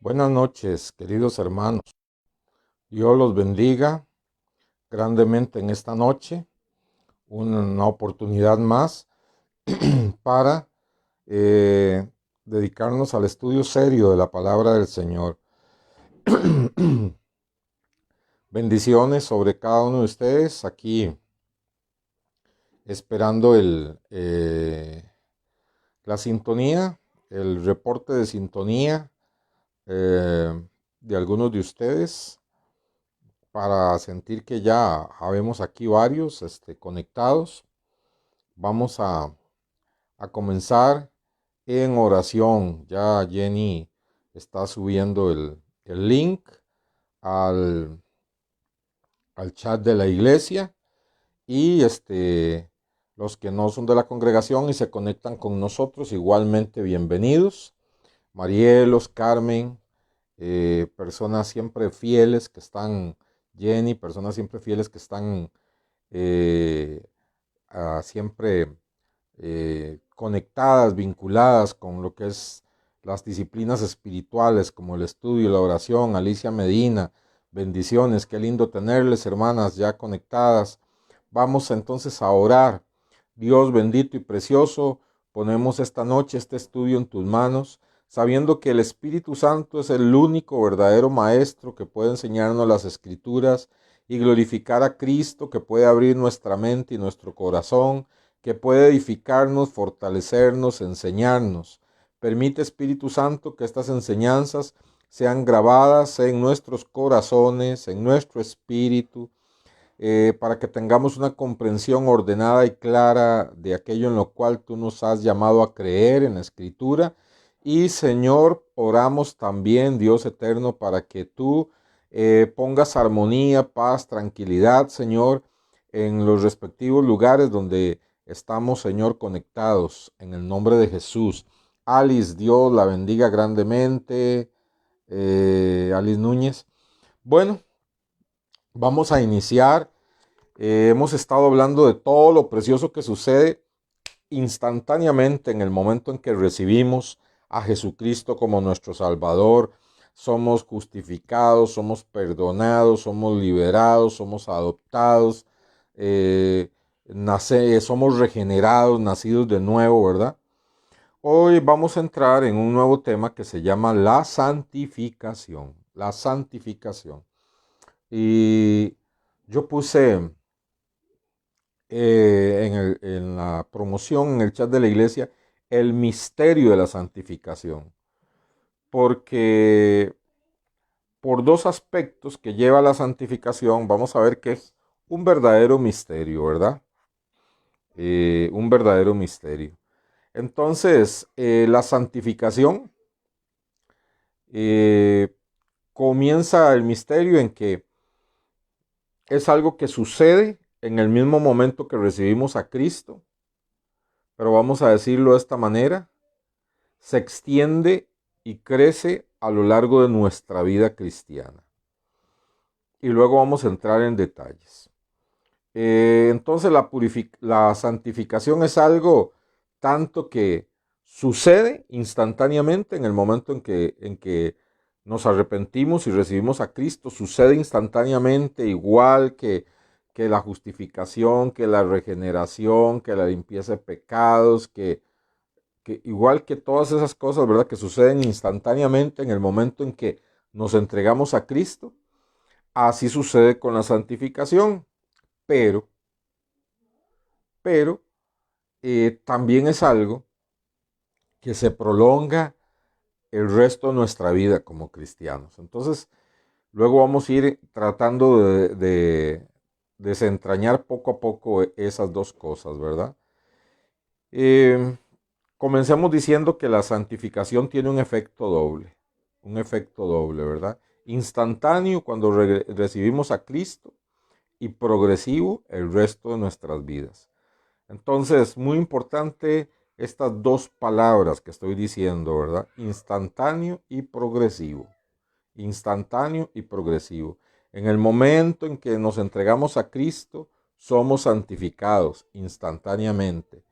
Buenas noches, queridos hermanos. Dios los bendiga grandemente en esta noche. Una oportunidad más para dedicarnos al estudio serio de la palabra del Señor. Bendiciones sobre cada uno de ustedes aquí, esperando la sintonía, el reporte de sintonía de algunos de ustedes, para sentir que ya habemos aquí varios conectados. Vamos a comenzar en oración. Ya Jenny está subiendo el link al, al chat de la iglesia, y los que no son de la congregación y se conectan con nosotros, igualmente bienvenidos. Marielos, Carmen, personas siempre fieles que están, Jenny, personas siempre fieles que están eh, siempre conectadas, vinculadas con lo que es las disciplinas espirituales, como el estudio y la oración. Alicia Medina, bendiciones, qué lindo tenerles, hermanas, ya conectadas. Vamos entonces a orar. Dios bendito y precioso, ponemos esta noche este estudio en tus manos, sabiendo que el Espíritu Santo es el único verdadero maestro que puede enseñarnos las Escrituras y glorificar a Cristo, que puede abrir nuestra mente y nuestro corazón, que puede edificarnos, fortalecernos, enseñarnos. Permite, Espíritu Santo, que estas enseñanzas sean grabadas en nuestros corazones, en nuestro espíritu, para que tengamos una comprensión ordenada y clara de aquello en lo cual tú nos has llamado a creer en la Escritura. Y Señor, oramos también, Dios eterno, para que tú pongas armonía, paz, tranquilidad, Señor, en los respectivos lugares donde estamos, Señor, conectados, en el nombre de Jesús. Alice, Dios la bendiga grandemente. Alice Núñez. Bueno, vamos a iniciar. Hemos estado hablando de todo lo precioso que sucede instantáneamente en el momento en que recibimos a Jesucristo como nuestro Salvador. Somos justificados, somos perdonados, somos liberados, somos adoptados, somos regenerados, nacidos de nuevo, ¿verdad? Hoy vamos a entrar en un nuevo tema que se llama la santificación. La santificación. Y yo puse en la promoción, en el chat de la iglesia, el misterio de la santificación. Porque por dos aspectos que lleva la santificación, vamos a ver que es un verdadero misterio, ¿verdad? Un verdadero misterio. Entonces, la santificación, comienza el misterio en que es algo que sucede en el mismo momento que recibimos a Cristo, pero vamos a decirlo de esta manera: se extiende y crece a lo largo de nuestra vida cristiana. Y luego vamos a entrar en detalles. Entonces la santificación es algo tanto que sucede instantáneamente en el momento en que nos arrepentimos y recibimos a Cristo. Sucede instantáneamente, igual que la justificación, que la regeneración, que la limpieza de pecados, que igual que todas esas cosas, ¿verdad? Que suceden instantáneamente en el momento en que nos entregamos a Cristo. Así sucede con la santificación, pero, pero también es algo que se prolonga el resto de nuestra vida como cristianos. Entonces, luego vamos a ir tratando de desentrañar poco a poco esas dos cosas, ¿verdad? Comencemos diciendo que la santificación tiene un efecto doble, ¿verdad? Instantáneo cuando recibimos a Cristo, y progresivo el resto de nuestras vidas. Entonces, muy importante estas dos palabras que estoy diciendo, ¿verdad? Instantáneo y progresivo. Instantáneo y progresivo. En el momento en que nos entregamos a Cristo, somos santificados instantáneamente.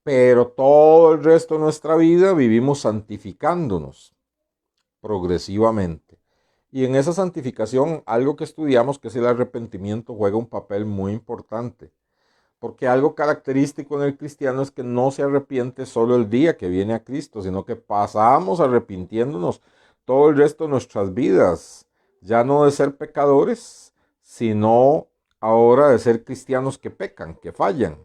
Pero todo el resto de nuestra vida vivimos santificándonos. progresivamente. Y en esa santificación, algo que estudiamos, que es el arrepentimiento, juega un papel muy importante. Porque algo característico en el cristiano es que no se arrepiente solo el día que viene a Cristo, sino que pasamos arrepintiéndonos todo el resto de nuestras vidas. Ya no de ser pecadores, sino ahora de ser cristianos que pecan, que fallan.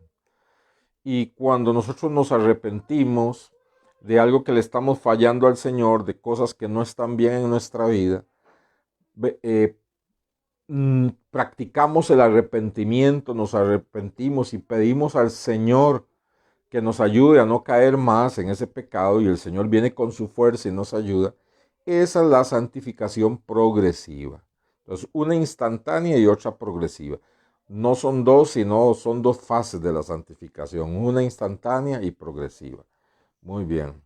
Y cuando nosotros nos arrepentimos de algo que le estamos fallando al Señor, de cosas que no están bien en nuestra vida, practicamos el arrepentimiento, nos arrepentimos y pedimos al Señor que nos ayude a no caer más en ese pecado, y el Señor viene con su fuerza y nos ayuda. Esa es la santificación progresiva. Entonces, una instantánea y otra progresiva. No son dos, sino son dos fases de la santificación, una instantánea y progresiva. Muy bien.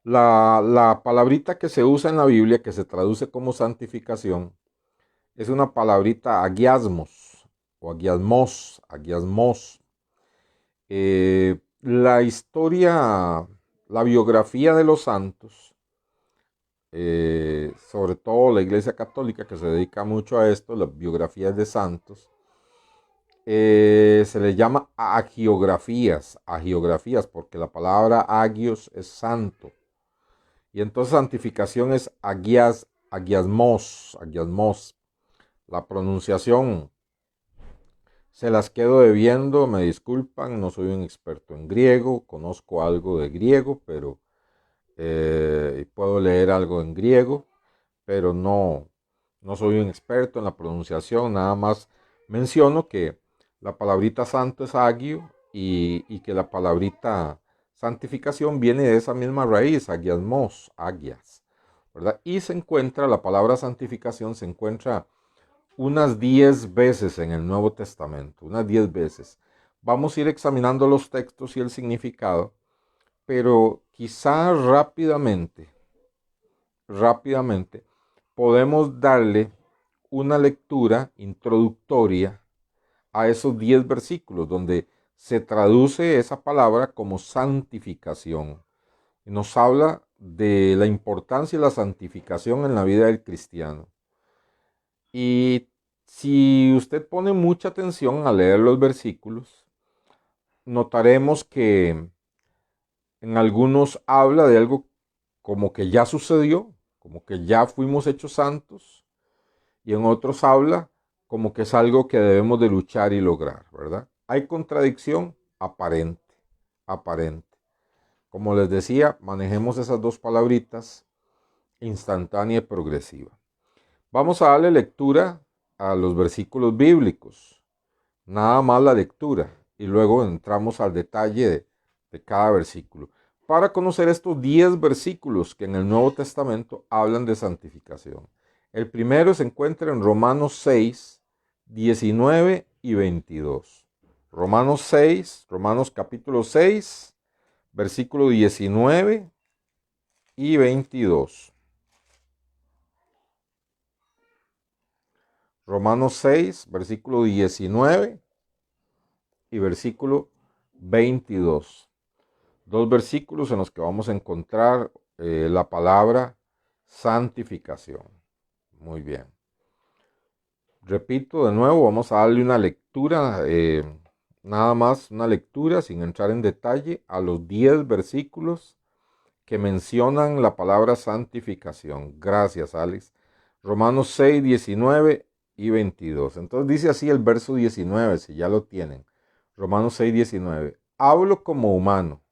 La palabrita que se usa en la Biblia, que se traduce como santificación, es una palabrita agiasmos o agiasmos. La historia, la biografía de los santos, sobre todo la Iglesia Católica, que se dedica mucho a esto, las biografías de santos, se le llama agiografías, porque la palabra agios es santo. Y entonces santificación es agiasmos. La pronunciación se las quedo debiendo, me disculpan, no soy un experto en griego, conozco algo de griego, pero puedo leer algo en griego, pero no soy un experto en la pronunciación, nada más menciono que la palabrita santo es agio y que la palabrita santificación viene de esa misma raíz, agiasmos, agias, ¿verdad? Y se encuentra, la palabra santificación se encuentra unas 10 veces en el Nuevo Testamento, unas 10 veces. Vamos a ir examinando los textos y el significado, pero quizá rápidamente, podemos darle una lectura introductoria a esos 10 versículos donde se traduce esa palabra como santificación. Y nos habla de la importancia de la santificación en la vida del cristiano. Y si usted pone mucha atención a leer los versículos, notaremos que en algunos habla de algo como que ya sucedió, como que ya fuimos hechos santos, y en otros habla como que es algo que debemos de luchar y lograr, ¿verdad? Hay contradicción aparente. Como les decía, manejemos esas dos palabritas, instantánea y progresiva. Vamos a darle lectura a los versículos bíblicos, nada más la lectura, y luego entramos al detalle de cada versículo, para conocer estos 10 versículos que en el Nuevo Testamento hablan de santificación. El primero se encuentra en Romanos 6, 19 y 22. Romanos capítulo 6, versículo 19 y 22. Romanos 6, versículo 19 y versículo 22. Dos versículos en los que vamos a encontrar la palabra santificación. Muy bien. Repito de nuevo, vamos a darle una lectura, nada más una lectura sin entrar en detalle a los 10 versículos que mencionan la palabra santificación. Gracias, Alex. Romanos 6, 19 y 22. Entonces dice así el verso 19, si ya lo tienen. Romanos 6, 19. Hablo como humano,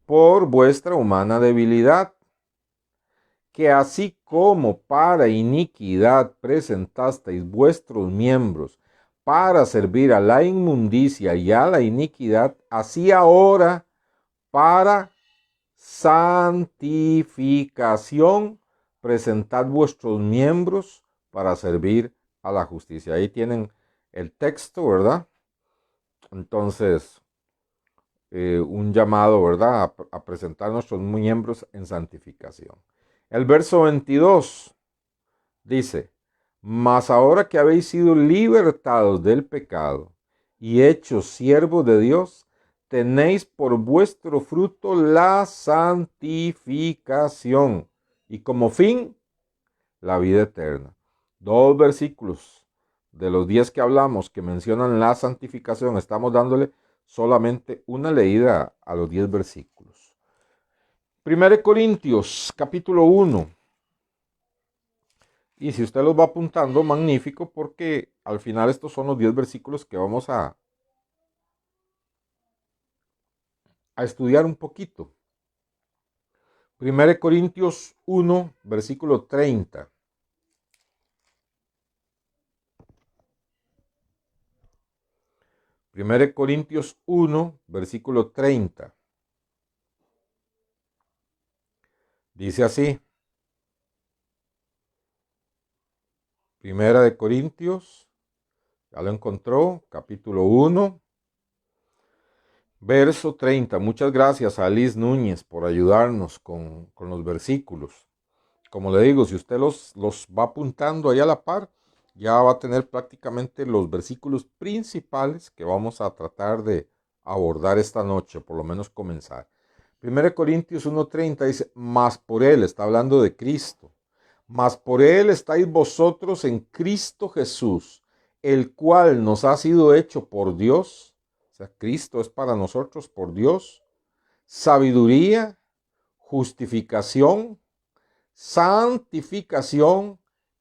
por vuestra humana debilidad, que así como para iniquidad presentasteis vuestros miembros para servir a la inmundicia y a la iniquidad, así ahora para santificación presentad vuestros miembros para servir a la justicia. Ahí tienen el texto, ¿verdad? Entonces, un llamado, ¿verdad? A presentar nuestros miembros en santificación. El verso 22 dice, mas ahora que habéis sido libertados del pecado y hechos siervos de Dios, tenéis por vuestro fruto la santificación y como fin la vida eterna. 2 versículos de los 10 que hablamos que mencionan la santificación, estamos dándole solamente una leída a los 10 versículos. 1 Corintios, capítulo 1. Y si usted los va apuntando, magnífico, porque al final estos son los 10 versículos que vamos a estudiar un poquito. 1 Corintios 1, versículo 30. 1 Corintios 1, versículo 30. Dice así. 1 Corintios, ya lo encontró, capítulo 1, verso 30. Muchas gracias a Liz Núñez por ayudarnos con los versículos. Como le digo, si usted los va apuntando ahí a la par, ya va a tener prácticamente los versículos principales que vamos a tratar de abordar esta noche, por lo menos comenzar. 1 Corintios 1:30 dice, mas por él, está hablando de Cristo, mas por él estáis vosotros en Cristo Jesús, el cual nos ha sido hecho por Dios, o sea, Cristo es para nosotros por Dios, sabiduría, justificación, santificación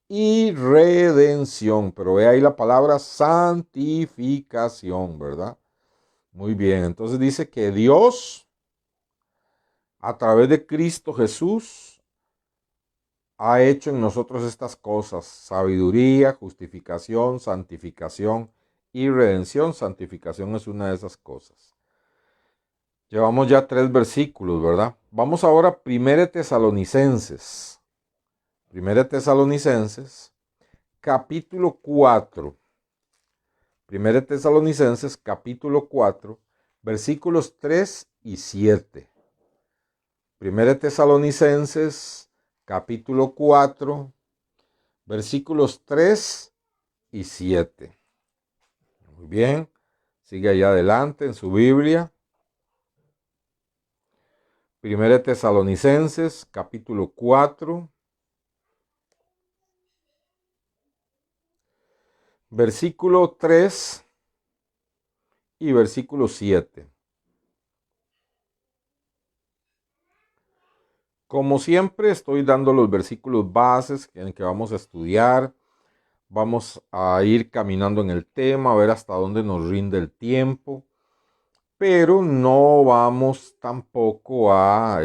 y redención. Pero ve ahí la palabra santificación, ¿verdad? Muy bien, entonces dice que Dios, a través de Cristo Jesús, ha hecho en nosotros estas cosas: sabiduría, justificación, santificación y redención. Santificación es una de esas cosas. Llevamos ya 3 versículos, ¿verdad? Vamos ahora a 1 Tesalonicenses. 1 Tesalonicenses, capítulo 4. 1 Tesalonicenses, capítulo 4, versículos 3 y 7. 1 Tesalonicenses, capítulo 4, versículos 3 y 7. Muy bien, sigue allá adelante en su Biblia. 1 Tesalonicenses, capítulo 4, versículo 3 y versículo 7. Como siempre, estoy dando los versículos bases en que vamos a estudiar. Vamos a ir caminando en el tema, a ver hasta dónde nos rinde el tiempo. Pero no vamos tampoco a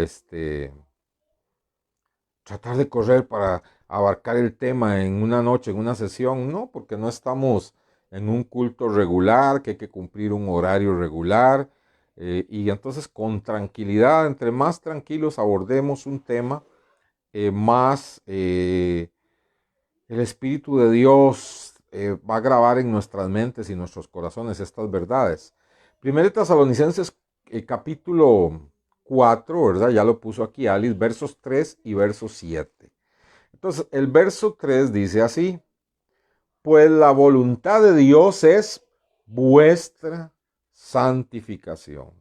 tratar de correr para abarcar el tema en una noche, en una sesión. No, porque no estamos en un culto regular, que hay que cumplir un horario regular. Y entonces con tranquilidad, entre más tranquilos abordemos un tema, más el Espíritu de Dios va a grabar en nuestras mentes y nuestros corazones estas verdades. 1 Tesalonicenses capítulo 4, ¿verdad? Ya lo puso aquí Alice, versos 3 y versos 7. Entonces, el verso 3 dice así: pues la voluntad de Dios es vuestra santificación,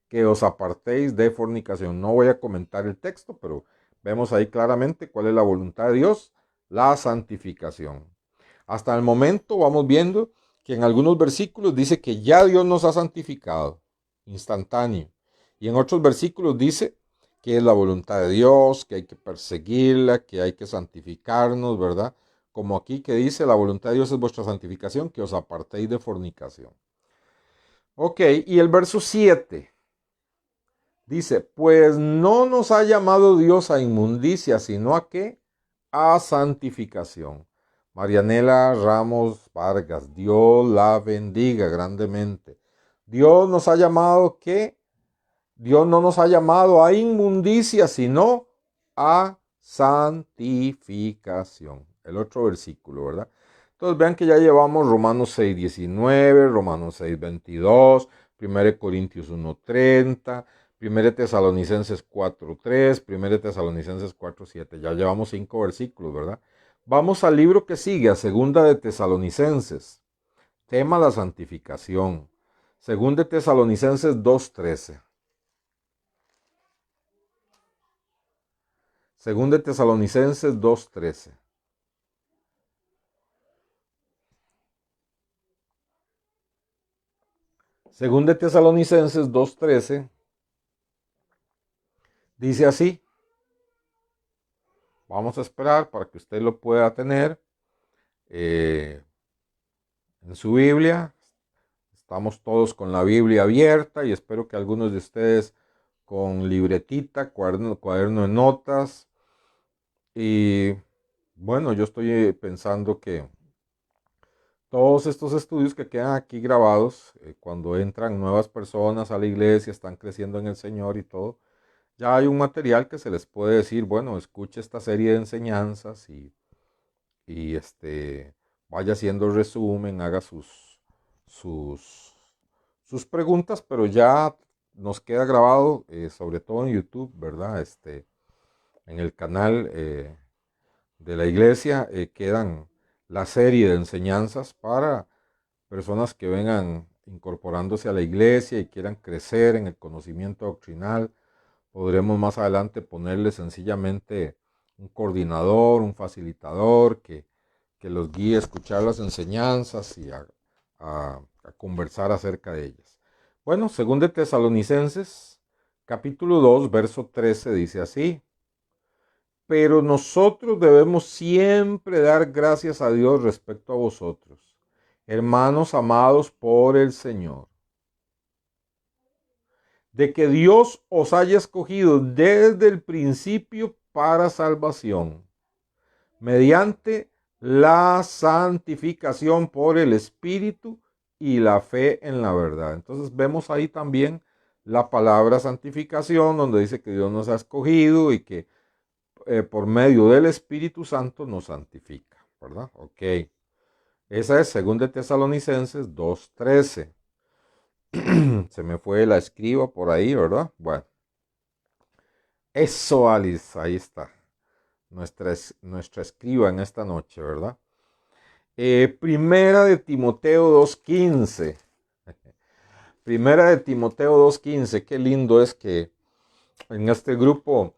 que os apartéis de fornicación. No voy a comentar el texto, pero vemos ahí claramente cuál es la voluntad de Dios: la santificación. Hasta el momento vamos viendo que en algunos versículos dice que ya Dios nos ha santificado, instantáneo. Y en otros versículos dice que es la voluntad de Dios, que hay que perseguirla, que hay que santificarnos, ¿verdad? Como aquí que dice, la voluntad de Dios es vuestra santificación, que os apartéis de fornicación. Ok, y el verso 7 dice, pues no nos ha llamado Dios a inmundicia, sino a ¿qué? A santificación. Marianela Ramos Vargas, Dios la bendiga grandemente. Dios nos ha llamado ¿qué? Dios no nos ha llamado a inmundicia, sino a santificación. El otro versículo, ¿verdad? Entonces vean que ya llevamos Romanos 6:19, Romanos 6:22, 1 Corintios 1:30, 1 Tesalonicenses 4:3, 1 Tesalonicenses 4:7. Ya llevamos 5 versículos, ¿verdad? Vamos al libro que sigue, a 2 de Tesalonicenses. Tema la santificación. Según de Tesalonicenses 2:13. Según de Tesalonicenses 2:13. Según de Tesalonicenses 2:13, dice así. Vamos a esperar para que usted lo pueda tener en su Biblia. Estamos todos con la Biblia abierta y espero que algunos de ustedes con libretita, cuaderno de notas. Y bueno, yo estoy pensando que todos estos estudios que quedan aquí grabados, cuando entran nuevas personas a la iglesia, están creciendo en el Señor y todo, ya hay un material que se les puede decir, bueno, escuche esta serie de enseñanzas y vaya haciendo resumen, haga sus, sus preguntas, pero ya nos queda grabado, sobre todo en YouTube, ¿verdad? En el canal de la iglesia quedan la serie de enseñanzas para personas que vengan incorporándose a la iglesia y quieran crecer en el conocimiento doctrinal. Podremos más adelante ponerle sencillamente un coordinador, un facilitador que los guíe a escuchar las enseñanzas y a conversar acerca de ellas. Bueno, según de Tesalonicenses, capítulo 2, verso 13, dice así: pero nosotros debemos siempre dar gracias a Dios respecto a vosotros, hermanos amados por el Señor, de que Dios os haya escogido desde el principio para salvación, mediante la santificación por el Espíritu y la fe en la verdad. Entonces vemos ahí también la palabra santificación, donde dice que Dios nos ha escogido y que por medio del Espíritu Santo nos santifica, ¿verdad? Ok. Esa es según de Tesalonicenses 2:13. Se me fue la escriba por ahí, ¿verdad? Bueno. Eso, Alice, ahí está. Nuestra escriba en esta noche, ¿verdad? Primera de Timoteo 2:15. Primera de Timoteo 2:15. Qué lindo es que en este grupo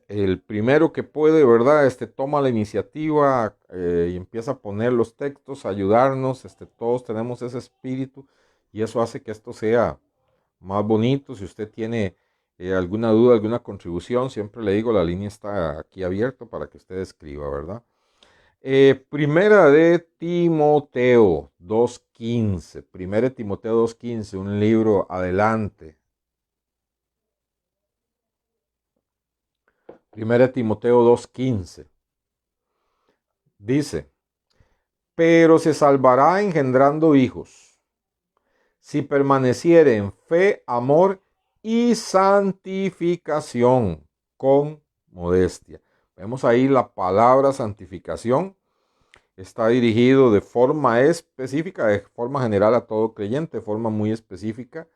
el primero que puede, ¿verdad? Toma la iniciativa y empieza a poner los textos, a ayudarnos. Todos tenemos ese espíritu y eso hace que esto sea más bonito. Si usted tiene alguna duda, alguna contribución, siempre le digo, la línea está aquí abierta para que usted escriba, ¿verdad? Primera de Timoteo 2:15. Primera de Timoteo 2:15, un libro adelante. Primera de Timoteo 2:15. Dice: pero se salvará engendrando hijos, si permaneciere en fe, amor y santificación con modestia. Vemos ahí la palabra santificación. Está dirigido de forma específica, de forma general a todo creyente, de forma muy específica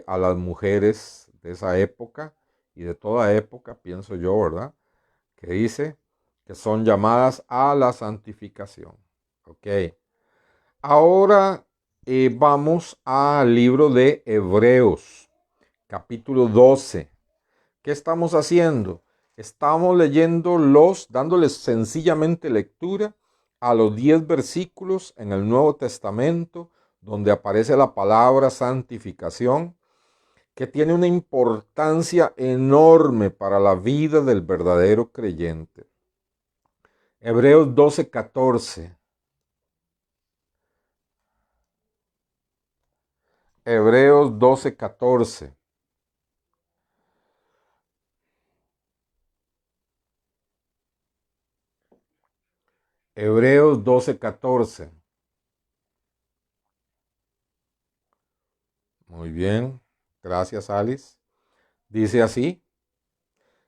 a las mujeres de esa época y de toda época, pienso yo, ¿verdad? Que dice que son llamadas a la santificación. Ok. Ahora vamos al libro de Hebreos, capítulo 12. ¿Qué estamos haciendo? Estamos leyendo dándoles sencillamente lectura a los 10 versículos en el Nuevo Testamento donde aparece la palabra santificación, que tiene una importancia enorme para la vida del verdadero creyente. Hebreos 12:14. Hebreos 12:14. Hebreos 12:14. Muy bien, gracias Alice. Dice así: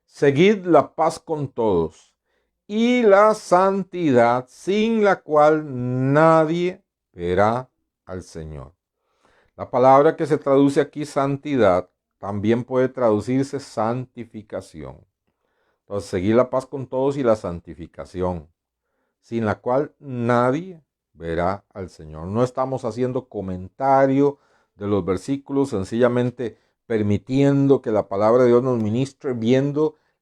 seguid la paz con todos y la santidad, sin la cual nadie verá al Señor. La palabra que se traduce aquí santidad también puede traducirse santificación. Entonces, seguir la paz con todos y la santificación, sin la cual nadie verá al Señor. No estamos haciendo comentario de los versículos, sencillamente permitiendo que la palabra de Dios nos ministre,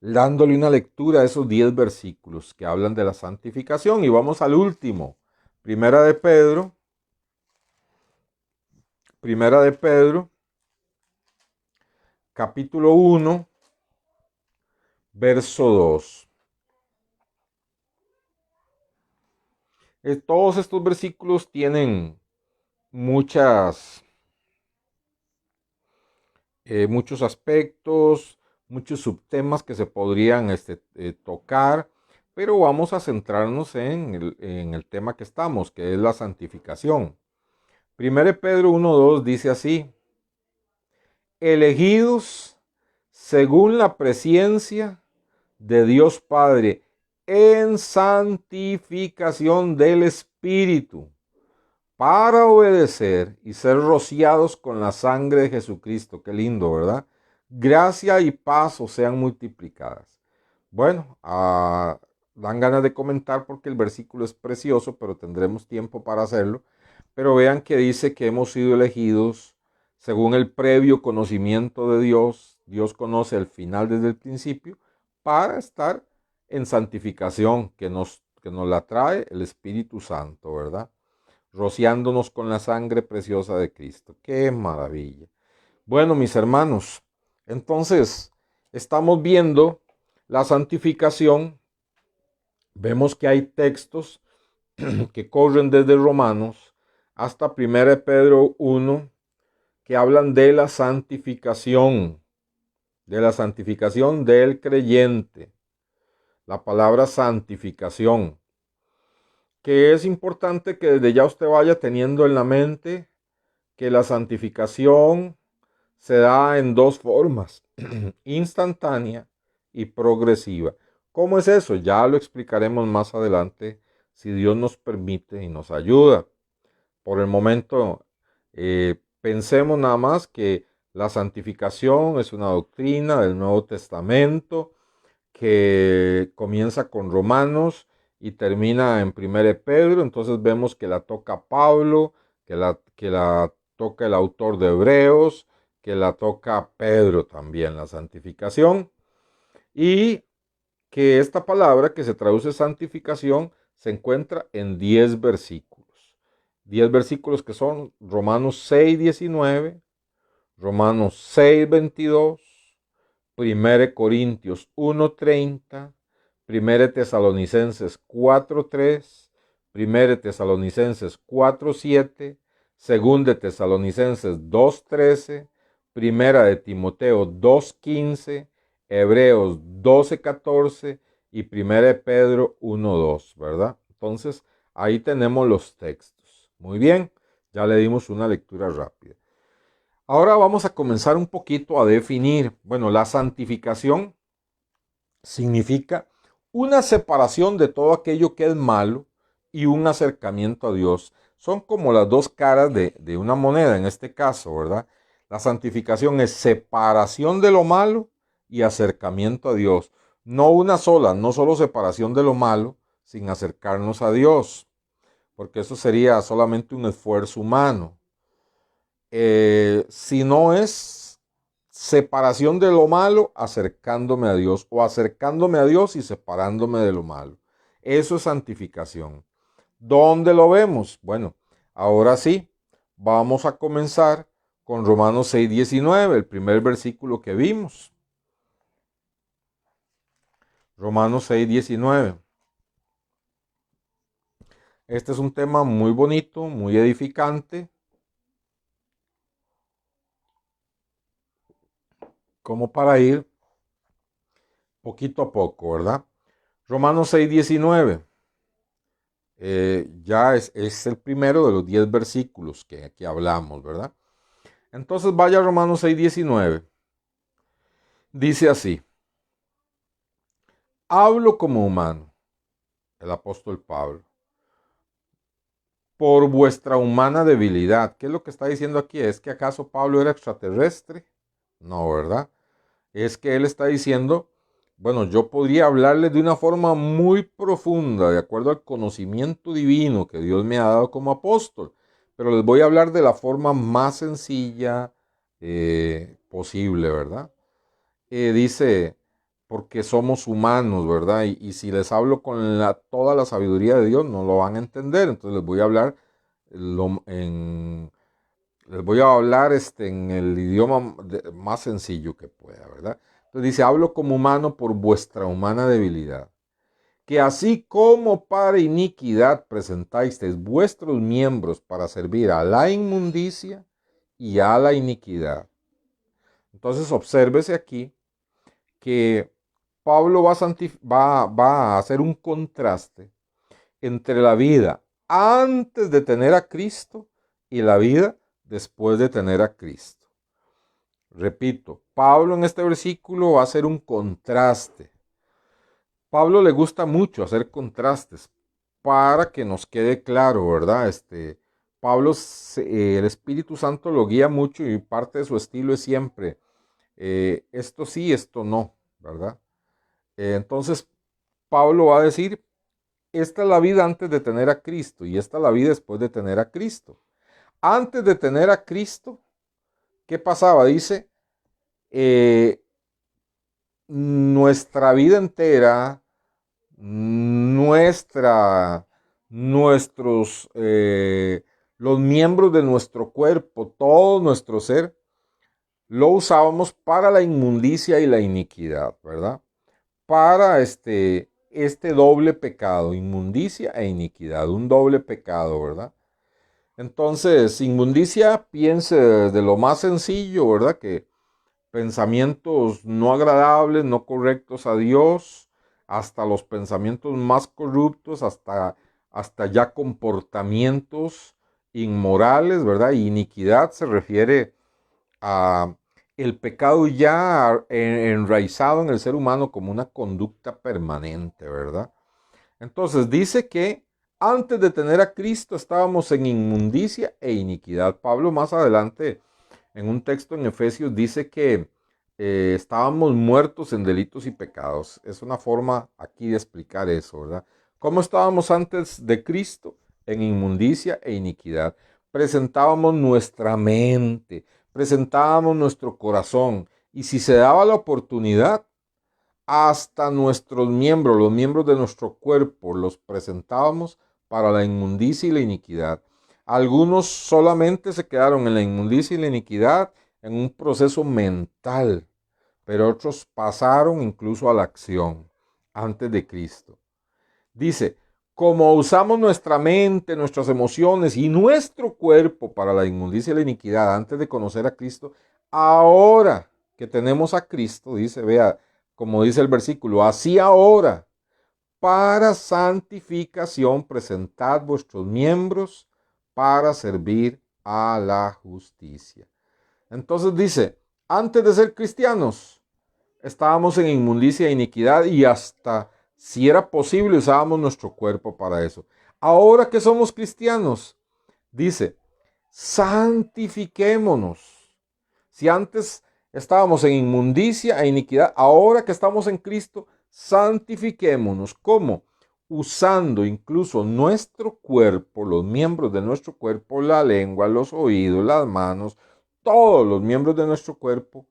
dándole una lectura a esos 10 versículos que hablan de la santificación. Y vamos al último, Primera de Pedro, capítulo 1, verso 2. Todos estos versículos tienen muchos aspectos, muchos subtemas que se podrían tocar, pero vamos a centrarnos en el tema que estamos, que es la santificación. 1 Pedro 1:2 dice así: elegidos según la presciencia de Dios Padre en santificación del Espíritu, para obedecer y ser rociados con la sangre de Jesucristo. Qué lindo, ¿verdad? Gracia y paz os sean multiplicadas. Bueno, dan ganas de comentar porque el versículo es precioso, pero tendremos tiempo para hacerlo. Pero vean que dice que hemos sido elegidos según el previo conocimiento de Dios. Dios conoce el final desde el principio para estar en santificación, que nos la trae el Espíritu Santo, ¿verdad? Rociándonos con la sangre preciosa de Cristo. ¡Qué maravilla! Bueno, mis hermanos, entonces estamos viendo la santificación. Vemos que hay textos que corren desde Romanos hasta 1 Pedro 1, que hablan de la santificación del creyente. La palabra santificación, que es importante que desde ya usted vaya teniendo en la mente que la santificación se da en dos formas, instantánea y progresiva. ¿Cómo es eso? Ya lo explicaremos más adelante, si Dios nos permite y nos ayuda. Por el momento, pensemos nada más que la santificación es una doctrina del Nuevo Testamento que comienza con Romanos y termina en 1 Pedro. Entonces vemos que la toca Pablo, que la toca el autor de Hebreos, que la toca Pedro también, la santificación. Y que esta palabra que se traduce santificación se encuentra en 10 versículos. 10 versículos que son Romanos 6:19, Romanos 6:22, 1 Corintios 1:30, 1 Tesalonicenses 4:3, 1 Tesalonicenses 4:7, 2 Tesalonicenses 2:13, 1 de Timoteo 2:15, Hebreos 12:14 y 1 Pedro 1:2, ¿verdad? Entonces, ahí tenemos los textos. Muy bien, ya le dimos una lectura rápida. Ahora vamos a comenzar un poquito a definir. Bueno, la santificación significa una separación de todo aquello que es malo y un acercamiento a Dios. Son como las dos caras de una moneda en este caso, ¿verdad? La santificación es separación de lo malo y acercamiento a Dios. No una sola, no solo separación de lo malo sin acercarnos a Dios, porque eso sería solamente un esfuerzo humano. Si no es separación de lo malo, acercándome a Dios, o acercándome a Dios y separándome de lo malo. Eso es santificación. ¿Dónde lo vemos? Bueno, ahora sí, vamos a comenzar con Romanos 6:19, el primer versículo que vimos. Romanos 6:19. Este es un tema muy bonito, muy edificante, como para ir poquito a poco, ¿verdad? Romanos 6:19. Ya es el primero de los 10 versículos que hablamos, ¿verdad? Entonces vaya a Romanos 6:19. Dice así: hablo como humano, el apóstol Pablo, por vuestra humana debilidad. ¿Qué es lo que está diciendo aquí? ¿Es que acaso Pablo era extraterrestre? No, ¿verdad? Es que él está diciendo, bueno, yo podría hablarles de una forma muy profunda, de acuerdo al conocimiento divino que Dios me ha dado como apóstol, pero les voy a hablar de la forma más sencilla posible, ¿verdad? Dice, porque somos humanos, ¿verdad? Y si les hablo con toda la sabiduría de Dios, no lo van a entender. Entonces les voy a hablar en el idioma más sencillo que pueda, ¿verdad? Entonces dice, hablo como humano por vuestra humana debilidad, que así como para iniquidad presentáis vuestros miembros para servir a la inmundicia y a la iniquidad. Entonces obsérvese aquí que Pablo va a hacer un contraste entre la vida antes de tener a Cristo y la vida después de tener a Cristo. Repito, Pablo en este versículo va a hacer un contraste. Pablo le gusta mucho hacer contrastes para que nos quede claro, ¿verdad? Pablo, el Espíritu Santo lo guía mucho y parte de su estilo es siempre esto sí, esto no, ¿verdad? Entonces, Pablo va a decir, esta es la vida antes de tener a Cristo y esta es la vida después de tener a Cristo. Antes de tener a Cristo, ¿qué pasaba? Dice, nuestra vida entera, nuestros, los miembros de nuestro cuerpo, todo nuestro ser, lo usábamos para la inmundicia y la iniquidad, ¿verdad? Para este doble pecado, inmundicia e iniquidad, un doble pecado, ¿verdad? Entonces, inmundicia, piense de lo más sencillo, ¿verdad? Que pensamientos no agradables, no correctos a Dios, hasta los pensamientos más corruptos, hasta ya comportamientos inmorales, ¿verdad? Y iniquidad se refiere a el pecado ya enraizado en el ser humano como una conducta permanente, ¿verdad? Entonces dice que antes de tener a Cristo estábamos en inmundicia e iniquidad. Pablo más adelante en un texto en Efesios dice que estábamos muertos en delitos y pecados. Es una forma aquí de explicar eso, ¿verdad? ¿Cómo estábamos antes de Cristo? En inmundicia e iniquidad. Presentábamos nuestra mente, presentábamos nuestro corazón y si se daba la oportunidad, hasta nuestros miembros, los miembros de nuestro cuerpo, los presentábamos para la inmundicia y la iniquidad. Algunos solamente se quedaron en la inmundicia y la iniquidad en un proceso mental, pero otros pasaron incluso a la acción antes de Cristo. Dice, como usamos nuestra mente, nuestras emociones y nuestro cuerpo para la inmundicia y la iniquidad antes de conocer a Cristo, ahora que tenemos a Cristo, dice, vea, como dice el versículo, así ahora, para santificación, presentad vuestros miembros para servir a la justicia. Entonces dice, antes de ser cristianos, estábamos en inmundicia e iniquidad y hasta si era posible usábamos nuestro cuerpo para eso. Ahora que somos cristianos, dice, santifiquémonos. Si antes estábamos en inmundicia e iniquidad, ahora que estamos en Cristo, santifiquémonos. ¿Cómo? Usando incluso nuestro cuerpo, los miembros de nuestro cuerpo, la lengua, los oídos, las manos, todos los miembros de nuestro cuerpo,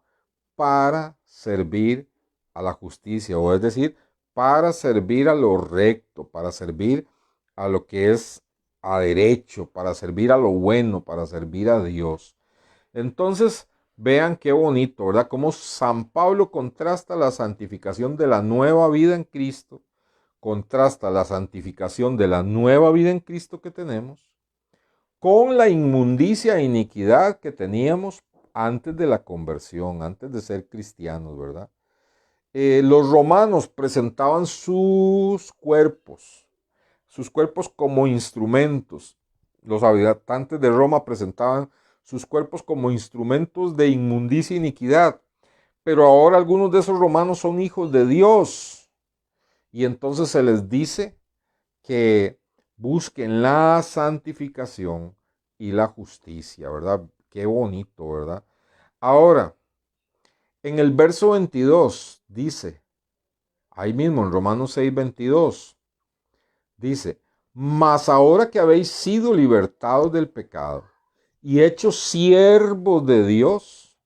para servir a la justicia, o es decir, para servir a lo recto, para servir a lo que es a derecho, para servir a lo bueno, para servir a Dios. Entonces, vean qué bonito, ¿verdad? Cómo San Pablo contrasta la santificación de la nueva vida en Cristo, contrasta la santificación de la nueva vida en Cristo que tenemos con la inmundicia e iniquidad que teníamos antes de la conversión, antes de ser cristianos, ¿verdad? Los romanos presentaban sus cuerpos como instrumentos. Los habitantes de Roma presentaban sus cuerpos como instrumentos de inmundicia e iniquidad. Pero ahora algunos de esos romanos son hijos de Dios. Y entonces se les dice que busquen la santificación y la justicia, ¿verdad? Qué bonito, ¿verdad? Ahora, en el verso 22 dice, ahí mismo en Romanos 6:22, dice, Mas ahora que habéis sido libertados del pecado y hechos siervos de Dios,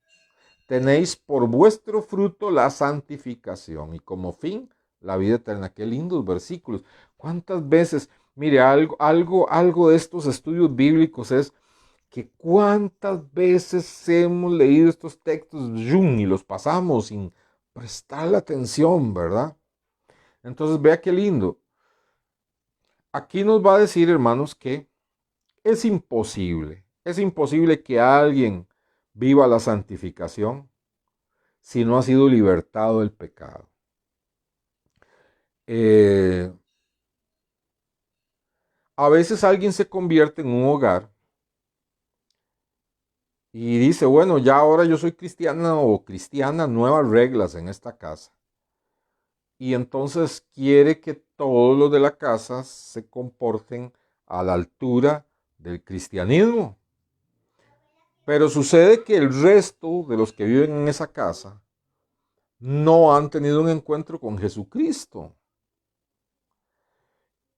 tenéis por vuestro fruto la santificación y como fin la vida eterna. Qué lindos versículos. ¿Cuántas veces, mire, algo de estos estudios bíblicos es que cuántas veces hemos leído estos textos y los pasamos sin prestarle atención, ¿verdad? Entonces vea qué lindo. Aquí nos va a decir, hermanos, que es imposible que alguien viva la santificación si no ha sido libertado del pecado. A veces alguien se convierte en un hogar y dice, bueno, ya ahora yo soy cristiana o cristiana, nuevas reglas en esta casa. Y entonces quiere que todos los de la casa se comporten a la altura del cristianismo. Pero sucede que el resto de los que viven en esa casa no han tenido un encuentro con Jesucristo.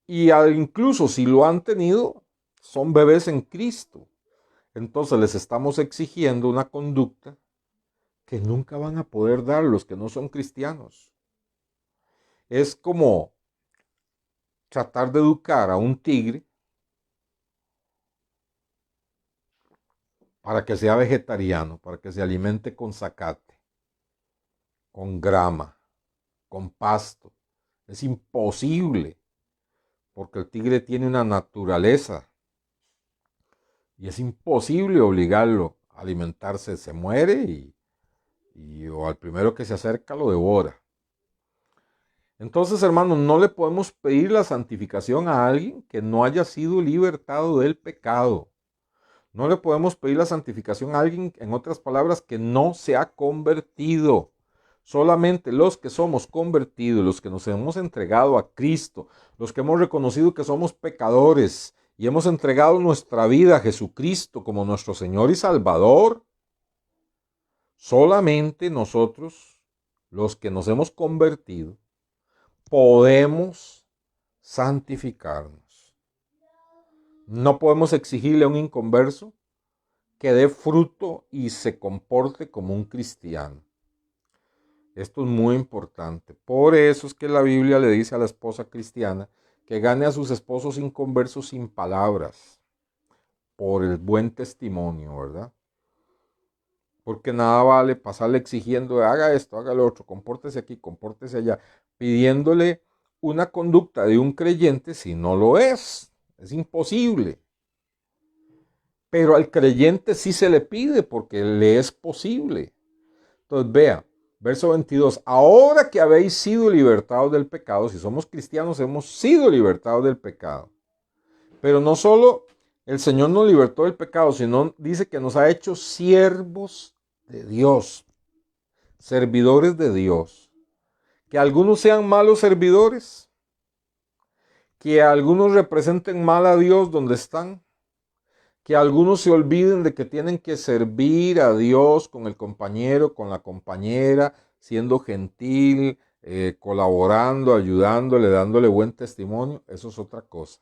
Y incluso si lo han tenido, son bebés en Cristo. Entonces les estamos exigiendo una conducta que nunca van a poder dar los que no son cristianos. Es como tratar de educar a un tigre para que sea vegetariano, para que se alimente con zacate, con grama, con pasto. Es imposible, porque el tigre tiene una naturaleza y es imposible obligarlo a alimentarse. Se muere o al primero que se acerca lo devora. Entonces, hermanos, no le podemos pedir la santificación a alguien que no haya sido libertado del pecado. No le podemos pedir la santificación a alguien, en otras palabras, que no se ha convertido. Solamente los que somos convertidos, los que nos hemos entregado a Cristo, los que hemos reconocido que somos pecadores y hemos entregado nuestra vida a Jesucristo como nuestro Señor y Salvador, solamente nosotros, los que nos hemos convertido, podemos santificarnos. No podemos exigirle a un inconverso que dé fruto y se comporte como un cristiano. Esto es muy importante. Por eso es que la Biblia le dice a la esposa cristiana que gane a sus esposos inconversos sin palabras, por el buen testimonio, ¿verdad? Porque nada vale pasarle exigiendo, haga esto, haga lo otro, compórtese aquí, compórtese allá, pidiéndole una conducta de un creyente si no lo es. Es imposible. Pero al creyente sí se le pide porque le es posible. Entonces vea, verso 22, ahora que habéis sido libertados del pecado, si somos cristianos hemos sido libertados del pecado. Pero no solo el Señor nos libertó del pecado, sino dice que nos ha hecho siervos de Dios, servidores de Dios. Que algunos sean malos servidores, que algunos representen mal a Dios donde están, que algunos se olviden de que tienen que servir a Dios con el compañero, con la compañera, siendo gentil, colaborando, ayudándole, dándole buen testimonio. Eso es otra cosa.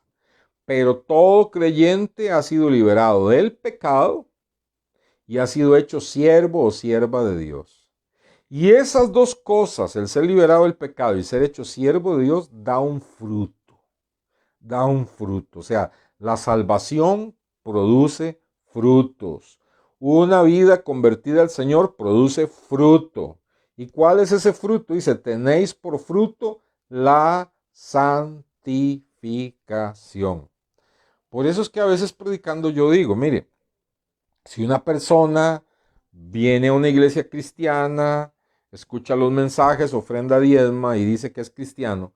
Pero todo creyente ha sido liberado del pecado y ha sido hecho siervo o sierva de Dios. Y esas dos cosas, el ser liberado del pecado y ser hecho siervo de Dios, da un fruto. Da un fruto. O sea, la salvación produce frutos. Una vida convertida al Señor produce fruto. ¿Y cuál es ese fruto? Dice, tenéis por fruto la santificación. Por eso es que a veces predicando yo digo, mire, si una persona viene a una iglesia cristiana, escucha los mensajes, ofrenda diezma y dice que es cristiano,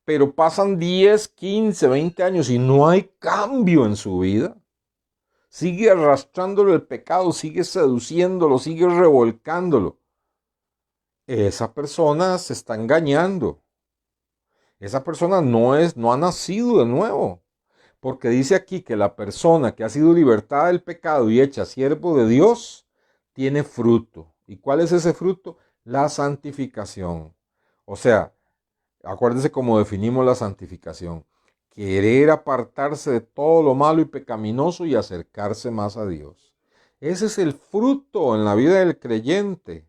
pero pasan 10, 15, 20 años y no hay cambio en su vida, sigue arrastrándolo el pecado, sigue seduciéndolo, sigue revolcándolo, esa persona se está engañando. Esa persona no ha nacido de nuevo. Porque dice aquí que la persona que ha sido libertada del pecado y hecha siervo de Dios, tiene fruto. ¿Y cuál es ese fruto? La santificación. O sea, acuérdense cómo definimos la santificación. querer apartarse de todo lo malo y pecaminoso y acercarse más a Dios. Ese es el fruto en la vida del creyente,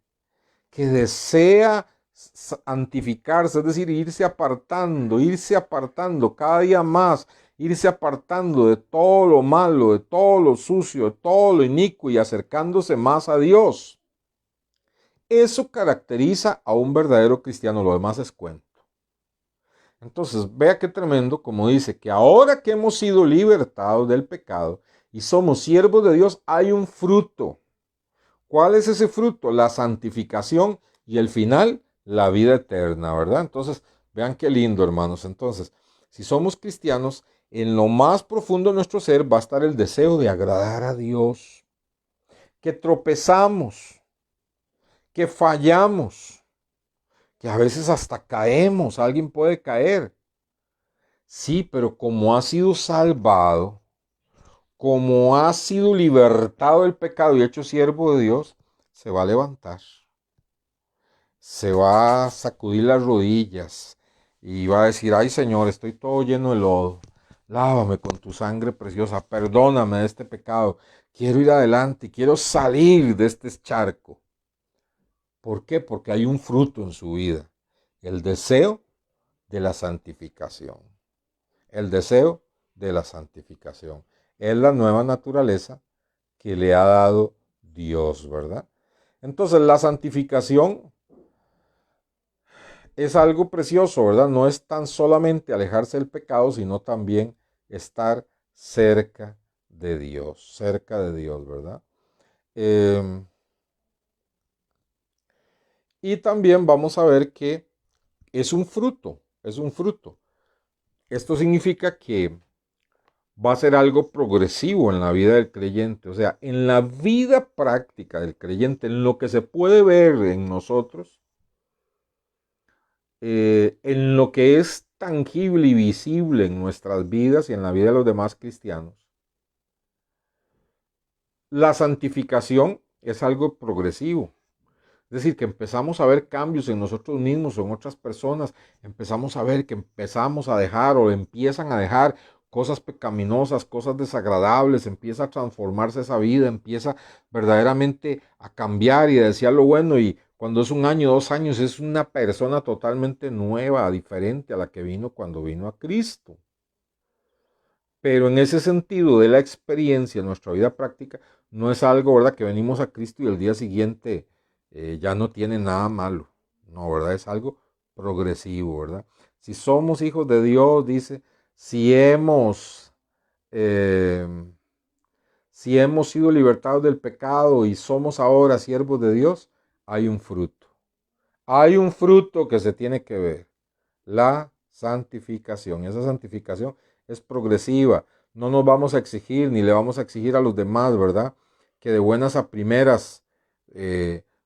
que desea santificarse, es decir, irse apartando cada día más, irse apartando de todo lo malo, de todo lo sucio, de todo lo inicuo y acercándose más a Dios. Eso caracteriza a un verdadero cristiano, lo demás es cuento. Entonces, vea qué tremendo, como dice, que ahora que hemos sido libertados del pecado y somos siervos de Dios, hay un fruto. ¿Cuál es ese fruto? La santificación y el final, la vida eterna, ¿verdad? Entonces, vean qué lindo, hermanos. Entonces, si somos cristianos, en lo más profundo de nuestro ser va a estar el deseo de agradar a Dios, que tropezamos, que fallamos, que a veces hasta caemos, alguien puede caer. Sí, pero como ha sido salvado, como ha sido libertado del pecado y hecho siervo de Dios, se va a levantar. Se va a sacudir las rodillas y va a decir, ay Señor, estoy todo lleno de lodo. Lávame con tu sangre preciosa, perdóname de este pecado. Quiero ir adelante, quiero salir de este charco. ¿Por qué? Porque hay un fruto en su vida, el deseo de la santificación. El deseo de la santificación. Es la nueva naturaleza que le ha dado Dios, ¿verdad? Entonces la santificación es algo precioso, ¿verdad? No es tan solamente alejarse del pecado, sino también estar cerca de Dios, ¿verdad? Y también vamos a ver que es un fruto, es un fruto. Esto significa que va a ser algo progresivo en la vida del creyente, o sea, en la vida práctica del creyente, en lo que se puede ver en nosotros, en lo que es tangible y visible en nuestras vidas y en la vida de los demás cristianos. La santificación es algo progresivo. Es decir, que empezamos a ver cambios en nosotros mismos o en otras personas, empezamos a ver que empezamos a dejar o empiezan a dejar cosas pecaminosas, cosas desagradables, empieza a transformarse esa vida, empieza verdaderamente a cambiar y a desear lo bueno, y cuando es 1 año, 2 años, es una persona totalmente nueva, diferente a la que vino cuando vino a Cristo. Pero en ese sentido de la experiencia en nuestra vida práctica, no es algo, ¿verdad?, que venimos a Cristo y el día siguiente ya no tiene nada malo. No, ¿verdad? Es algo progresivo, ¿verdad? Si somos hijos de Dios, dice, si hemos, eh, si hemos sido libertados del pecado y somos ahora siervos de Dios, hay un fruto. Hay un fruto que se tiene que ver, la santificación. Esa santificación es progresiva. No nos vamos a exigir ni le vamos a exigir a los demás, ¿verdad? Que de buenas a primeras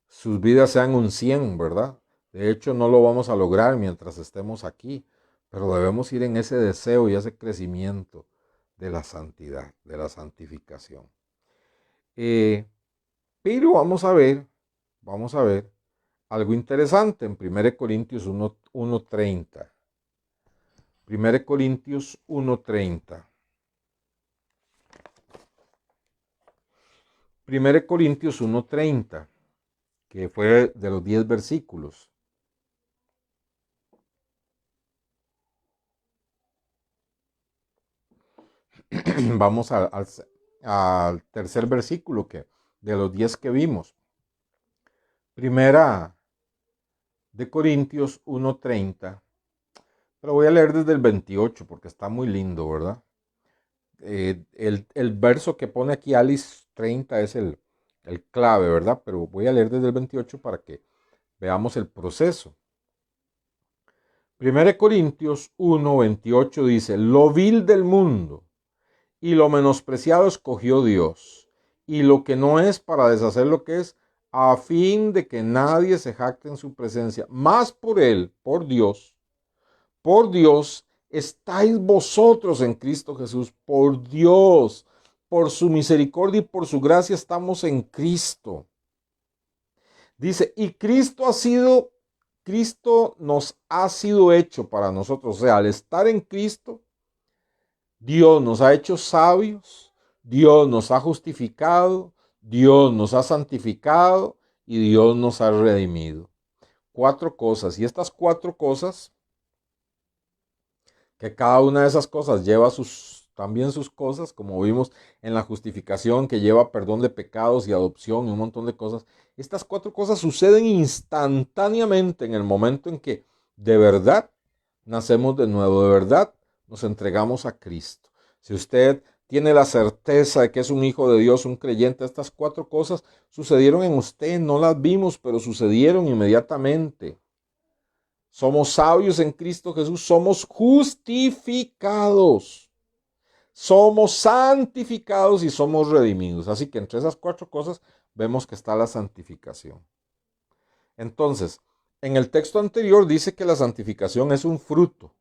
sus vidas sean un 100, ¿verdad? De hecho, no lo vamos a lograr mientras estemos aquí, pero debemos ir en ese deseo y ese crecimiento de la santidad, de la santificación. Pero vamos a ver algo interesante en 1 Corintios 1:30. 1 Corintios 1:30. 1 Corintios 1:30, que fue de los 10 versículos. Vamos al tercer versículo de los 10 que vimos. 1 de Corintios 1:30. Pero voy a leer desde el 28 porque está muy lindo, ¿verdad? El verso que pone aquí Alice 30 es el clave, ¿verdad? Pero voy a leer desde el 28 para que veamos el proceso. 1 Corintios 1:28 dice, lo vil del mundo y lo menospreciado escogió Dios, y lo que no es para deshacer lo que es, a fin de que nadie se jacte en su presencia. Más por él, por Dios, estáis vosotros en Cristo Jesús, por Dios, por su misericordia y por su gracia estamos en Cristo. Dice, y Cristo nos ha sido hecho para nosotros. O sea, al estar en Cristo, Dios nos ha hecho sabios, Dios nos ha justificado, Dios nos ha santificado y Dios nos ha redimido. 4 cosas. Y estas 4 cosas, que cada una de esas cosas lleva también sus cosas, como vimos en la justificación, que lleva perdón de pecados y adopción y un montón de cosas. Estas 4 cosas suceden instantáneamente en el momento en que de verdad nacemos de nuevo, de verdad nos entregamos a Cristo. Si usted tiene la certeza de que es un hijo de Dios, un creyente, estas 4 cosas sucedieron en usted, no las vimos, pero sucedieron inmediatamente. Somos sabios en Cristo Jesús, somos justificados, somos santificados y somos redimidos. Así que entre esas 4 cosas vemos que está la santificación. Entonces, en el texto anterior dice que la santificación es un fruto,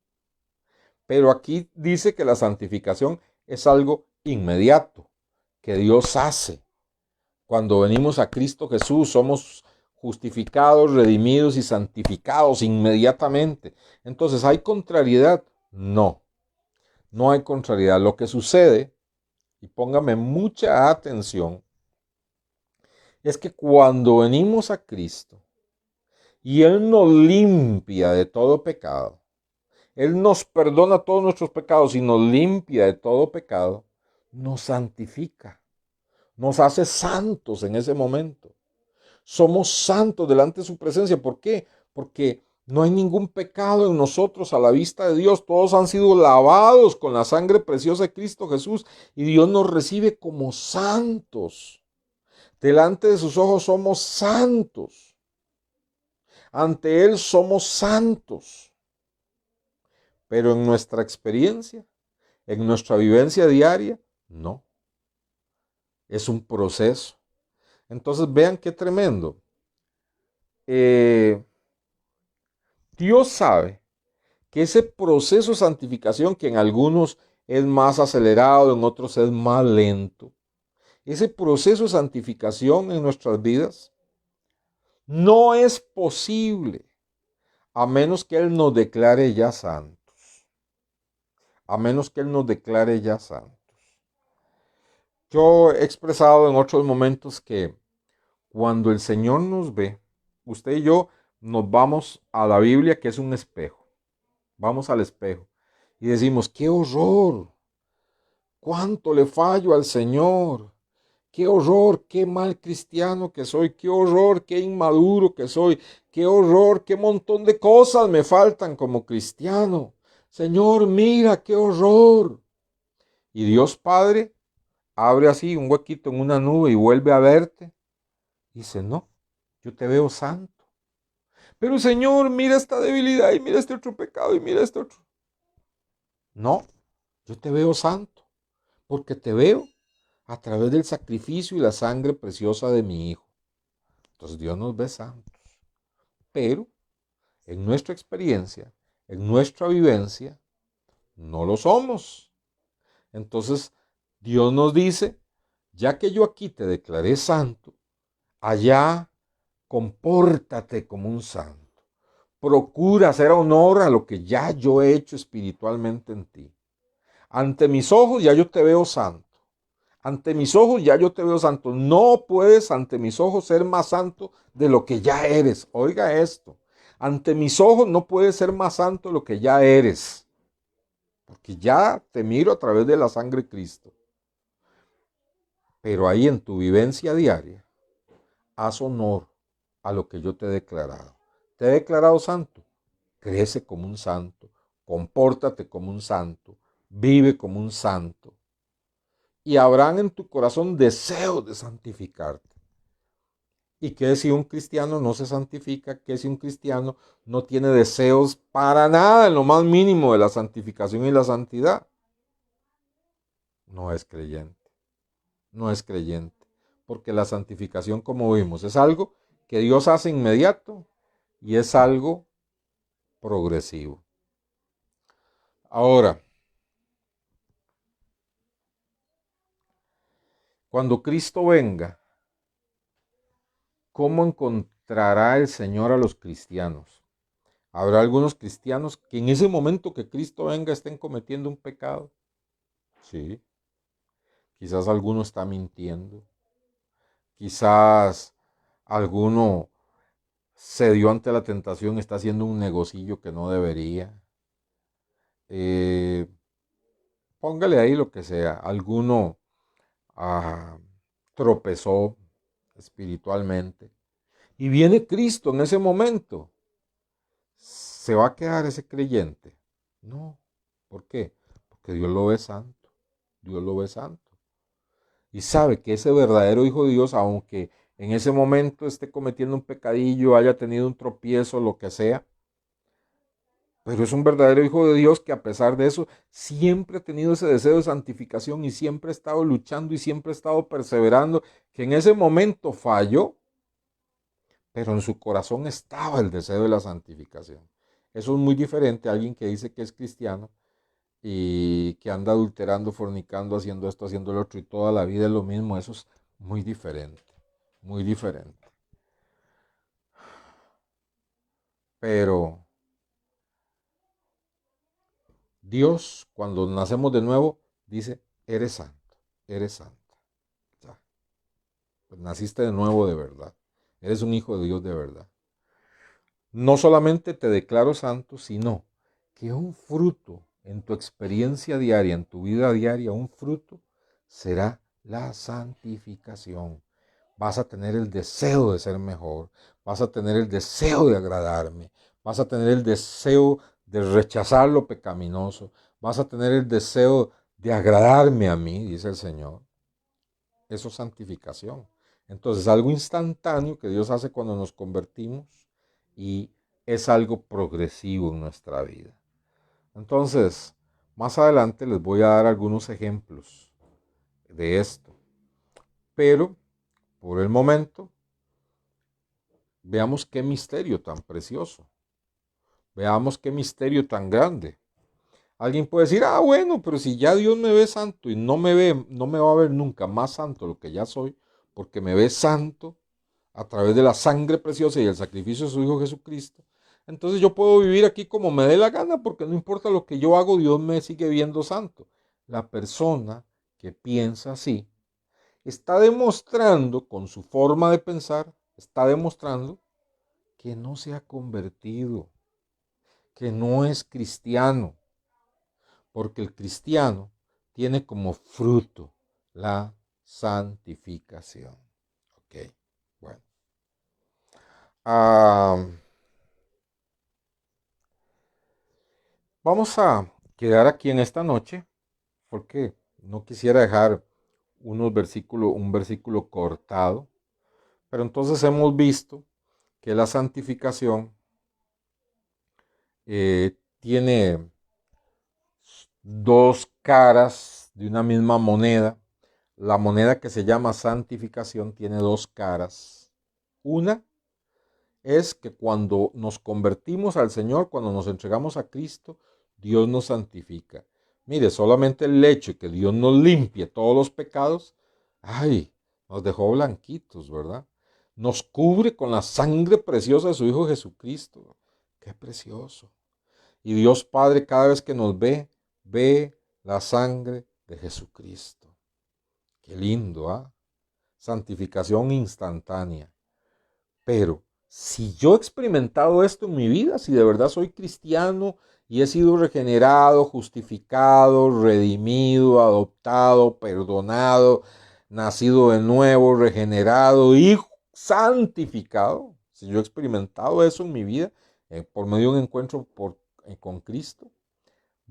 pero aquí dice que la santificación es algo inmediato, que Dios hace. Cuando venimos a Cristo Jesús somos justificados, redimidos y santificados inmediatamente. Entonces, ¿hay contrariedad? No, no hay contrariedad. Lo que sucede, y póngame mucha atención, es que cuando venimos a Cristo y Él nos limpia de todo pecado, Él nos perdona todos nuestros pecados y nos limpia de todo pecado, nos santifica, nos hace santos en ese momento. Somos santos delante de su presencia. ¿Por qué? Porque no hay ningún pecado en nosotros a la vista de Dios. Todos han sido lavados con la sangre preciosa de Cristo Jesús y Dios nos recibe como santos. Delante de sus ojos somos santos. Ante Él somos santos. Pero en nuestra experiencia, en nuestra vivencia diaria, no. Es un proceso. Entonces vean qué tremendo. Dios sabe que ese proceso de santificación, que en algunos es más acelerado, en otros es más lento, ese proceso de santificación en nuestras vidas no es posible a menos que Él nos declare ya santos. A menos que Él nos declare ya santos. Yo he expresado en otros momentos que cuando el Señor nos ve, usted y yo nos vamos a la Biblia, que es un espejo. Vamos al espejo y decimos, qué horror, cuánto le fallo al Señor, qué horror, qué mal cristiano que soy, qué horror, qué inmaduro que soy, qué horror, qué montón de cosas me faltan como cristiano. Señor, mira, qué horror. Y Dios Padre abre así un huequito en una nube y vuelve a verte. Dice, no, yo te veo santo. Pero Señor, mira esta debilidad y mira este otro pecado y mira este otro. No, yo te veo santo, porque te veo a través del sacrificio y la sangre preciosa de mi Hijo. Entonces Dios nos ve santos. Pero en nuestra experiencia, en nuestra vivencia, no lo somos. Entonces Dios nos dice, ya que yo aquí te declaré santo, allá compórtate como un santo. Procura hacer honor a lo que ya yo he hecho espiritualmente en ti. Ante mis ojos ya yo te veo santo. Ante mis ojos ya yo te veo santo. No puedes ante mis ojos ser más santo de lo que ya eres. Oiga esto. Ante mis ojos no puedes ser más santo de lo que ya eres. Porque ya te miro a través de la sangre de Cristo. Pero ahí en tu vivencia diaria, haz honor a lo que yo te he declarado. Te he declarado santo. Crece como un santo. Compórtate como un santo. Vive como un santo. Y habrán en tu corazón deseos de santificarte. ¿Y qué si un cristiano no se santifica? ¿Qué si un cristiano no tiene deseos para nada en lo más mínimo de la santificación y la santidad? No es creyente. No es creyente. Porque la santificación, como vimos, es algo que Dios hace inmediato y es algo progresivo. Ahora, cuando Cristo venga, ¿cómo encontrará el Señor a los cristianos? Habrá algunos cristianos que en ese momento que Cristo venga estén cometiendo un pecado. Sí. Quizás alguno está mintiendo. Quizás alguno se dio ante la tentación, está haciendo un negocillo que no debería. Eh, Póngale ahí lo que sea. Alguno ah, tropezó espiritualmente. Y viene Cristo en ese momento. ¿Se va a quedar ese creyente? No. ¿Por qué? Porque Dios lo ve santo. Dios lo ve santo. Y sabe que ese verdadero Hijo de Dios, aunque en ese momento esté cometiendo un pecadillo, haya tenido un tropiezo, lo que sea, pero es un verdadero Hijo de Dios que a pesar de eso siempre ha tenido ese deseo de santificación y siempre ha estado luchando y siempre ha estado perseverando, que en ese momento falló, pero en su corazón estaba el deseo de la santificación. Eso es muy diferente a alguien que dice que es cristiano y que anda adulterando, fornicando, haciendo esto, haciendo lo otro y toda la vida es lo mismo. Eso es muy diferente, muy diferente. Pero Dios, cuando nacemos de nuevo, dice, eres santo, eres santa. Ya, pues naciste de nuevo de verdad. Eres un hijo de Dios de verdad. No solamente te declaro santo, sino que un fruto en tu experiencia diaria, en tu vida diaria, un fruto será la santificación. Vas a tener el deseo de ser mejor, vas a tener el deseo de agradarme, vas a tener el deseo de rechazar lo pecaminoso, vas a tener el deseo de agradarme a mí, dice el Señor. Eso es santificación. Entonces, algo instantáneo que Dios hace cuando nos convertimos y es algo progresivo en nuestra vida. Entonces, más adelante les voy a dar algunos ejemplos de esto. Pero, por el momento, veamos qué misterio tan precioso. Veamos qué misterio tan grande. Alguien puede decir, bueno, pero si ya Dios me ve santo y no me ve, no me va a ver nunca más santo de lo que ya soy, porque me ve santo a través de la sangre preciosa y el sacrificio de su Hijo Jesucristo. Entonces yo puedo vivir aquí como me dé la gana, porque no importa lo que yo hago, Dios me sigue viendo santo. La persona que piensa así está demostrando, con su forma de pensar, está demostrando que no se ha convertido, que no es cristiano, porque el cristiano tiene como fruto la santificación. Ok, bueno. Vamos a quedar aquí en esta noche, porque no quisiera dejar un versículo cortado, pero entonces hemos visto que la santificación tiene dos caras de una misma moneda. La moneda que se llama santificación tiene dos caras. Una es que cuando nos convertimos al Señor, cuando nos entregamos a Cristo, Dios nos santifica. Mire, solamente el hecho de que Dios nos limpie todos los pecados, ay, nos dejó blanquitos, ¿verdad? Nos cubre con la sangre preciosa de su Hijo Jesucristo. Qué precioso. Y Dios Padre cada vez que nos ve, ve la sangre de Jesucristo. Qué lindo, ¿ah? Santificación instantánea. Pero si yo he experimentado esto en mi vida, si de verdad soy cristiano y he sido regenerado, justificado, redimido, adoptado, perdonado, nacido de nuevo, regenerado y santificado, si yo he experimentado eso en mi vida por medio de un encuentro con Cristo,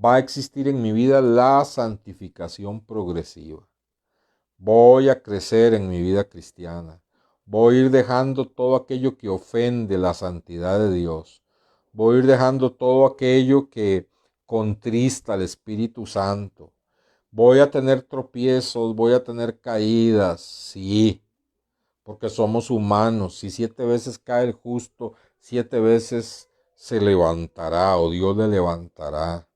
va a existir en mi vida la santificación progresiva. Voy a crecer en mi vida cristiana. Voy a ir dejando todo aquello que ofende la santidad de Dios. Voy a ir dejando todo aquello que contrista al Espíritu Santo. Voy a tener tropiezos, voy a tener caídas, sí, porque somos humanos. Si 7 veces cae el justo, 7 veces se levantará o Dios le levantará.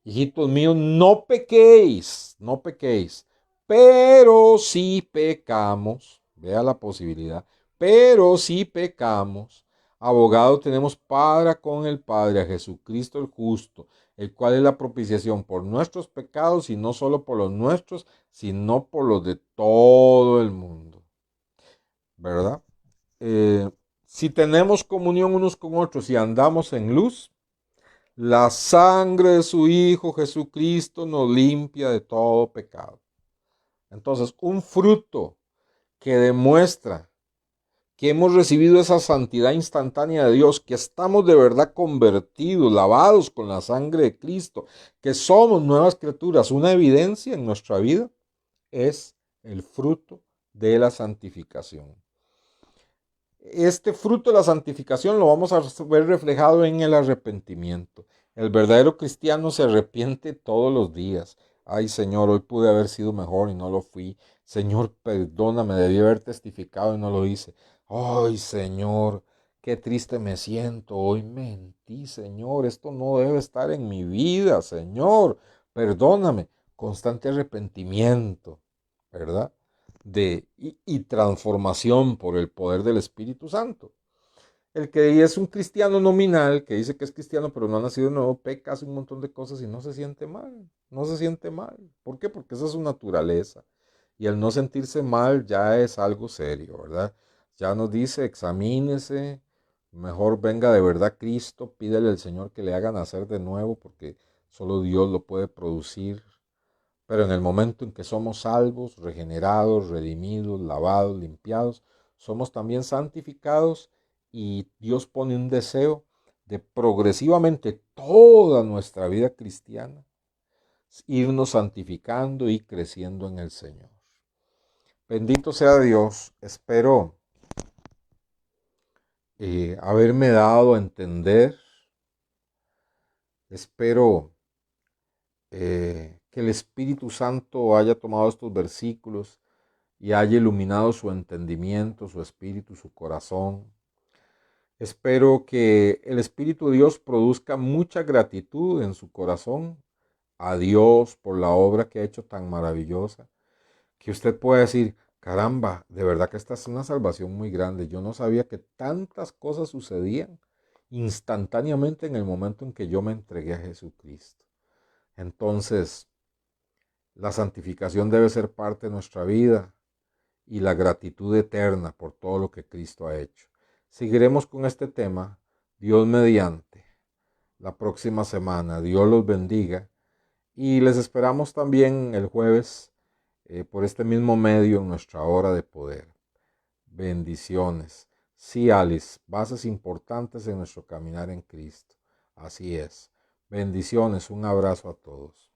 Hijitos míos, no pequéis, no pequéis, pero si pecamos, vea la posibilidad, pero si pecamos, Abogado tenemos para con el Padre, a Jesucristo el justo, el cual es la propiciación por nuestros pecados, y no solo por los nuestros, sino por los de todo el mundo. ¿Verdad? Eh, si tenemos comunión unos con otros y andamos en luz, la sangre de su Hijo Jesucristo nos limpia de todo pecado. Entonces, un fruto que demuestra que hemos recibido esa santidad instantánea de Dios, que estamos de verdad convertidos, lavados con la sangre de Cristo, que somos nuevas criaturas, una evidencia en nuestra vida, es el fruto de la santificación. Este fruto de la santificación lo vamos a ver reflejado en el arrepentimiento. El verdadero cristiano se arrepiente todos los días. Ay, Señor, hoy pude haber sido mejor y no lo fui. Señor, perdóname, debí haber testificado y no lo hice. Ay, Señor, qué triste me siento. Hoy mentí, Señor. Esto no debe estar en mi vida, Señor. Perdóname. Constante arrepentimiento, ¿verdad? Y transformación por el poder del Espíritu Santo. El que es un cristiano nominal, que dice que es cristiano pero no ha nacido de nuevo, peca, hace un montón de cosas y no se siente mal. No se siente mal. ¿Por qué? Porque esa es su naturaleza. Y el no sentirse mal ya es algo serio, ¿verdad? Ya nos dice, examínese, mejor venga de verdad Cristo, pídele al Señor que le haga nacer de nuevo, porque solo Dios lo puede producir. Pero en el momento en que somos salvos, regenerados, redimidos, lavados, limpiados, somos también santificados, y Dios pone un deseo de progresivamente toda nuestra vida cristiana irnos santificando y creciendo en el Señor. Bendito sea Dios. Espero haberme dado a entender. Espero que el Espíritu Santo haya tomado estos versículos y haya iluminado su entendimiento, su espíritu, su corazón. Espero que el Espíritu de Dios produzca mucha gratitud en su corazón a Dios por la obra que ha hecho tan maravillosa, que usted pueda decir, caramba, de verdad que esta es una salvación muy grande. Yo no sabía que tantas cosas sucedían instantáneamente en el momento en que yo me entregué a Jesucristo. Entonces, la santificación debe ser parte de nuestra vida, y la gratitud eterna por todo lo que Cristo ha hecho. Seguiremos con este tema, Dios mediante, la próxima semana. Dios los bendiga, y les esperamos también el jueves por este mismo medio en nuestra hora de poder. Bendiciones. Sí, Alice, bases importantes en nuestro caminar en Cristo. Así es. Bendiciones, un abrazo a todos.